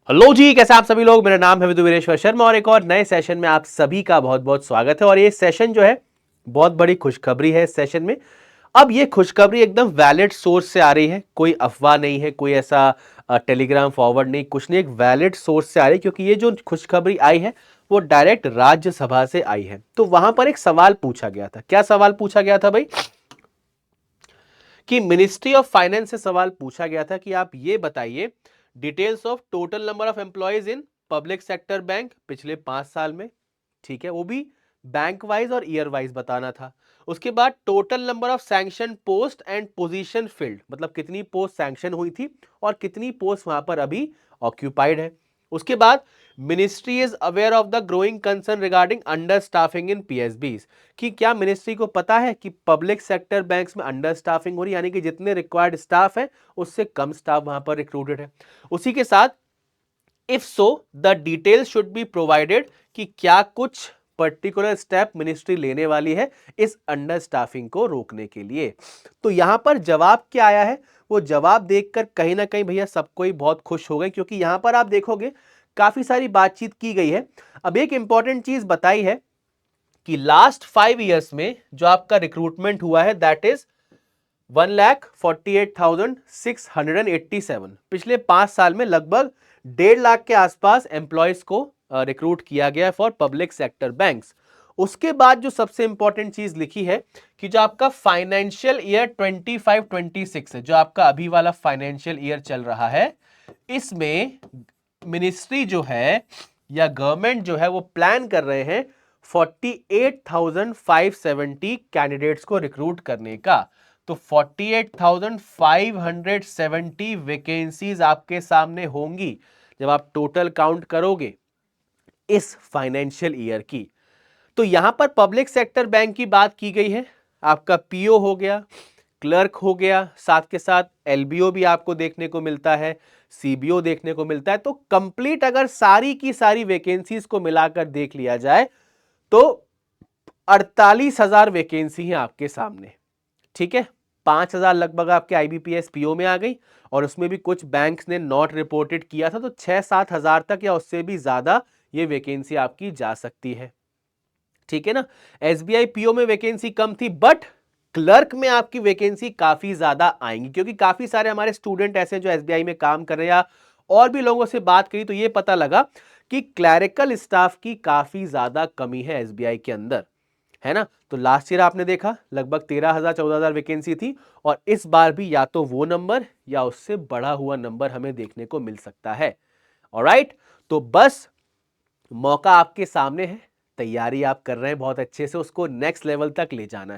Hello जी, कैसे आप सभी लोग। मेरा नाम है विदु वीरेश्वर शर्मा और एक और नए सेशन में आप सभी का बहुत बहुत स्वागत है। और ये सेशन जो है बहुत बड़ी खुशखबरी है। इस सेशन में अब ये खुशखबरी एकदम वैलिड सोर्स से आ रही है, कोई अफवाह नहीं है, कोई ऐसा टेलीग्राम फॉरवर्ड नहीं, कुछ नहीं, एक वैलिड सोर्स से आ रही है। क्योंकि ये जो खुशखबरी आई है वो डायरेक्ट राज्यसभा से आई है। तो वहां पर एक सवाल पूछा गया था। क्या सवाल पूछा गया था भाई? कि मिनिस्ट्री ऑफ फाइनेंस से सवाल पूछा गया था कि आप ये बताइए details of total number of employees in public sector bank पिछले 5 साल में। ठीक है, वो भी बैंक वाइज और ईयर वाइज बताना था। उसके बाद total number of sanction post and position field, मतलब कितनी पोस्ट सैंक्शन हुई थी और कितनी पोस्ट वहां पर अभी ऑक्यूपाइड है। उसके बाद ministry is aware of the growing concern regarding under staffing in PSBs, कि क्या मिनिस्ट्री को पता है कि पब्लिक सेक्टर बैंक्स में अंडर स्टाफिंग हो रही है, यानी कि जितने रिक्वायर्ड स्टाफ है उससे कम स्टाफ वहां पर रिक्रूटेड है। उसी के साथ if so the detail should be provided, कि क्या कुछ पर्टिकुलर स्टेप मिनिस्ट्री लेने वाली है इस अंडर स्टाफिंग को रोकने के लिए। तो यहां पर जवाब क्या आया है, वो जवाब देखकर कहीं ना कहीं भैया सबको ही बहुत खुश हो गए। क्योंकि यहां पर आप देखोगे काफी सारी बातचीत की गई है। अब एक इंपॉर्टेंट चीज बताई है कि लास्ट 5 ईयर्स में जो आपका रिक्रूटमेंट हुआ है दैट इज 1,48,687। पिछले 5 साल में लगभग 1.5 लाख के आसपास एम्प्लॉयज को रिक्रूट किया गया फॉर पब्लिक सेक्टर बैंक्स। उसके बाद जो सबसे इंपॉर्टेंट चीज लिखी है कि जो आपका फाइनेंशियल ईयर 25-26 है, जो आपका अभी वाला फाइनेंशियल ईयर चल रहा है, इसमें मिनिस्ट्री जो है या गवर्नमेंट जो है वो प्लान कर रहे हैं 48,570 कैंडिडेट्स को रिक्रूट करने का। तो 48,570 वैकेंसीज आपके सामने होंगी जब आप टोटल काउंट करोगे इस फाइनेंशियल ईयर की। तो यहां पर पब्लिक सेक्टर बैंक की बात की गई है। आपका पीओ हो गया, क्लर्क हो गया, साथ के साथ एलबीओ भी आपको देखने को मिलता है, सीबीओ देखने को मिलता है। तो कंप्लीट अगर सारी की सारी वैकेंसीज को मिलाकर देख लिया जाए तो 48,000 वैकेंसी है आपके सामने। ठीक है, 5,000 लगभग आपके आईबीपीएस पीओ में आ गई और उसमें भी कुछ बैंक्स ने नॉट रिपोर्टेड किया था। तो 6-7 हजार तक या उससे भी ज्यादा ये वैकेंसी आपकी जा सकती है। ठीक है ना। एसबीआई पीओ में वैकेंसी कम थी बट क्लर्क में आपकी वैकेंसी काफी ज्यादा आएंगी। क्योंकि काफी सारे हमारे स्टूडेंट ऐसे हैं जो एसबीआई में काम कर रहे हैं, या और भी लोगों से बात करी तो ये पता लगा कि क्लैरिकल स्टाफ की काफी ज्यादा कमी है एसबीआई के अंदर, है ना। तो लास्ट ईयर आपने देखा लगभग 13,000-14,000 वैकेंसी थी और इस बार भी या तो वो नंबर या उससे बढ़ा हुआ नंबर हमें देखने को मिल सकता है। ऑलराइट, तो बस मौका आपके सामने है, तैयारी आप कर रहे हैं बहुत अच्छे से, उसको नेक्स्ट लेवल तक ले जाना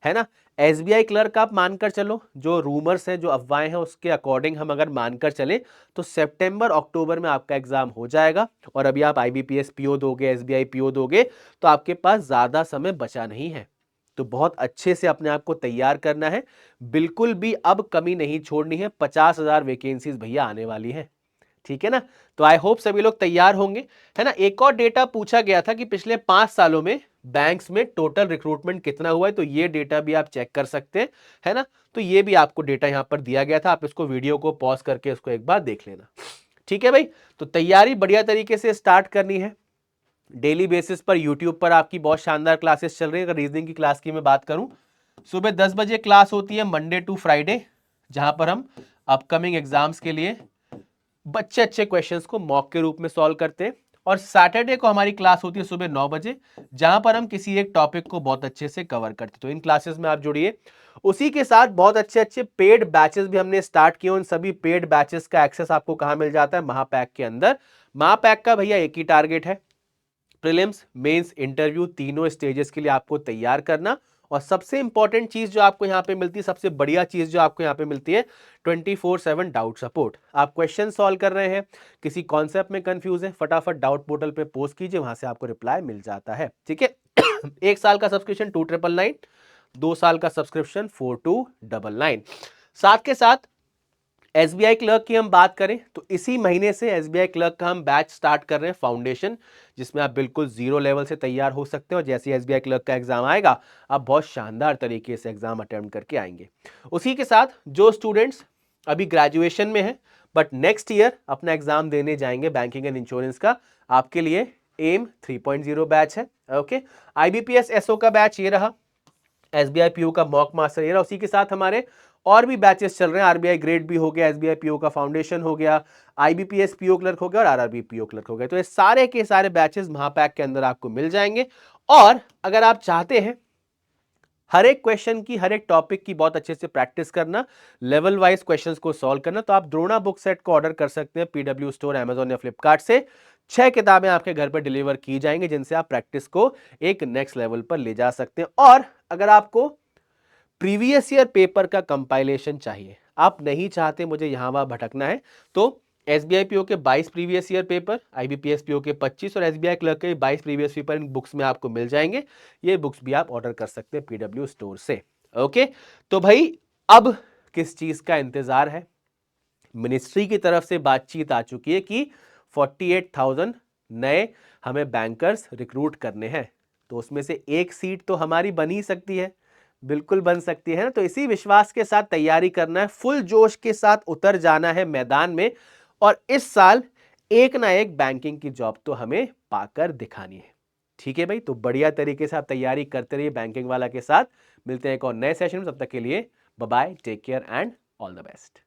है ना। एसबीआई क्लर्क आप मानकर चलो, जो रूमर्स हैं, जो अफवाहें हैं, उसके अकॉर्डिंग हम अगर मानकर चले तो सितंबर अक्टूबर में आपका एग्जाम हो जाएगा। और अभी आप आईबीपीएस पीओ दोगे, एसबीआई पीओ दोगे, तो आपके पास ज्यादा समय बचा नहीं है। तो बहुत अच्छे से अपने आप को तैयार करना है, बिल्कुल भी अब कमी नहीं छोड़नी है। 50,000 वैकेंसीज भैया आने वाली है। ठीक है ना। तो आई होप सभी लोग तैयार होंगे, है ना। एक और डेटा पूछा गया था कि पिछले 5 सालों में बैंक्स में टोटल रिक्रूटमेंट कितना हुआ है। तो ये डेटा भी आप चेक कर सकते हैं, है ना। तो ये भी आपको डेटा यहां पर दिया गया था, आप इसको वीडियो को पॉज करके इसको एक बार देख लेना। ठीक है भाई। तो तैयारी बढ़िया तरीके से स्टार्ट करनी है। डेली बेसिस पर यूट्यूब पर आपकी बहुत शानदार क्लासेस चल रही है। अगर रीजनिंग की क्लास की मैं बात करूं, सुबह 10 बजे क्लास होती है मंडे टू फ्राइडे, जहां पर हम अपकमिंग एग्जाम्स के लिए बच्चे अच्छे क्वेश्चंस को मॉक के रूप में सॉल्व करते हैं। और सैटरडे को हमारी क्लास होती है सुबह 9 बजे, जहां पर हम किसी एक टॉपिक को बहुत अच्छे से कवर करते हैं। तो इन क्लासेस में आप जुड़िए। उसी के साथ बहुत अच्छे अच्छे पेड बैचेस भी हमने स्टार्ट किए। उन सभी पेड बैचेस का एक्सेस आपको कहां मिल जाता है? महापैक के अंदर। महापैक का भैया एक ही टारगेट है, प्रीलिम्स मेंस इंटरव्यू तीनों स्टेजेस के लिए आपको तैयार करना। और सबसे इंपॉर्टेंट चीज जो आपको यहां पे मिलती है, सबसे बढ़िया चीज जो आपको यहां पे मिलती है, 24/7 डाउट सपोर्ट। आप क्वेश्चन सॉल्व कर रहे हैं, किसी कॉन्सेप्ट में कंफ्यूज है, फटाफट डाउट पोर्टल पे पोस्ट कीजिए, वहां से आपको रिप्लाई मिल जाता है। ठीक है। 1 साल का सब्सक्रिप्शन 2,999, 2 साल का सब्सक्रिप्शन 4,299। साथ के साथ एसबीआई क्लर्क की हम बात करें तो इसी महीने से एसबीआई क्लर्क का हम बैच स्टार्ट कर रहे हैं, फाउंडेशन, जिसमें आप बिल्कुल जीरो लेवल से तैयार हो सकते हैं। और जैसे एसबीआई क्लर्क का एग्जाम आएगा आप बहुत शानदार तरीके से एग्जाम अटेम्प्ट करके आएंगे। उसी के साथ जो स्टूडेंट्स अभी ग्रेजुएशन में हैं, बट नेक्स्ट ईयर अपना एग्जाम देने जाएंगे बैंकिंग एंड इंश्योरेंस का, आपके लिए एम 3.0 बैच है। ओके, आईबीपीएस एसओ का बैच ये रहा, एसबीआई पीओ का मॉक मास्टर ये रहा, उसी के साथ हमारे और भी बैचेस चल रहे हैं। आरबीआई ग्रेड भी हो गया, एसबीआई पीओ का फाउंडेशन हो गया, आईबीपीएस पीओ क्लर्क हो गया और आरआरबी पीओ क्लर्क हो गया। तो ये सारे के सारे बैचेस महापैक के अंदर आपको मिल जाएंगे। और अगर आप चाहते हैं हर एक क्वेश्चन की, हर एक टॉपिक की बहुत अच्छे से प्रैक्टिस करना, लेवल वाइज क्वेश्चंस को सॉल्व करना, तो आप द्रोणा बुक सेट को ऑर्डर कर सकते हैं पीडब्ल्यू स्टोर, अमेजॉन या फ्लिपकार्ट से। 6 किताबें आपके घर पर डिलीवर की जाएंगी, जिनसे आप प्रैक्टिस को एक नेक्स्ट लेवल पर ले जा सकते हैं। और अगर आपको प्रीवियस ईयर पेपर का कंपाइलेशन चाहिए, आप नहीं चाहते मुझे यहां वहां भटकना है, तो एसबीआई पीओ के 22 previous year paper, IBPS PO के 25 और एसबीआई क्लर्क के 22 प्रीवियस पेपर इन बुक्स में आपको मिल जाएंगे। ये बुक्स भी आप ऑर्डर कर सकते हैं पीडब्ल्यू स्टोर से। ओके, तो भाई अब किस चीज का इंतजार है? मिनिस्ट्री की तरफ से बातचीत आ चुकी है कि 48,000 नए हमें बैंकर्स रिक्रूट करने हैं, तो उसमें से एक सीट तो हमारी बन ही सकती है, बिल्कुल बन सकती है ना। तो इसी विश्वास के साथ तैयारी करना है, फुल जोश के साथ उतर जाना है मैदान में, और इस साल एक ना एक बैंकिंग की जॉब तो हमें पाकर दिखानी है। ठीक है भाई, तो बढ़िया तरीके से आप तैयारी करते रहिए बैंकिंग वाला के साथ। मिलते हैं एक और नए सेशन में, तब तक के लिए bye bye, take care and all the best.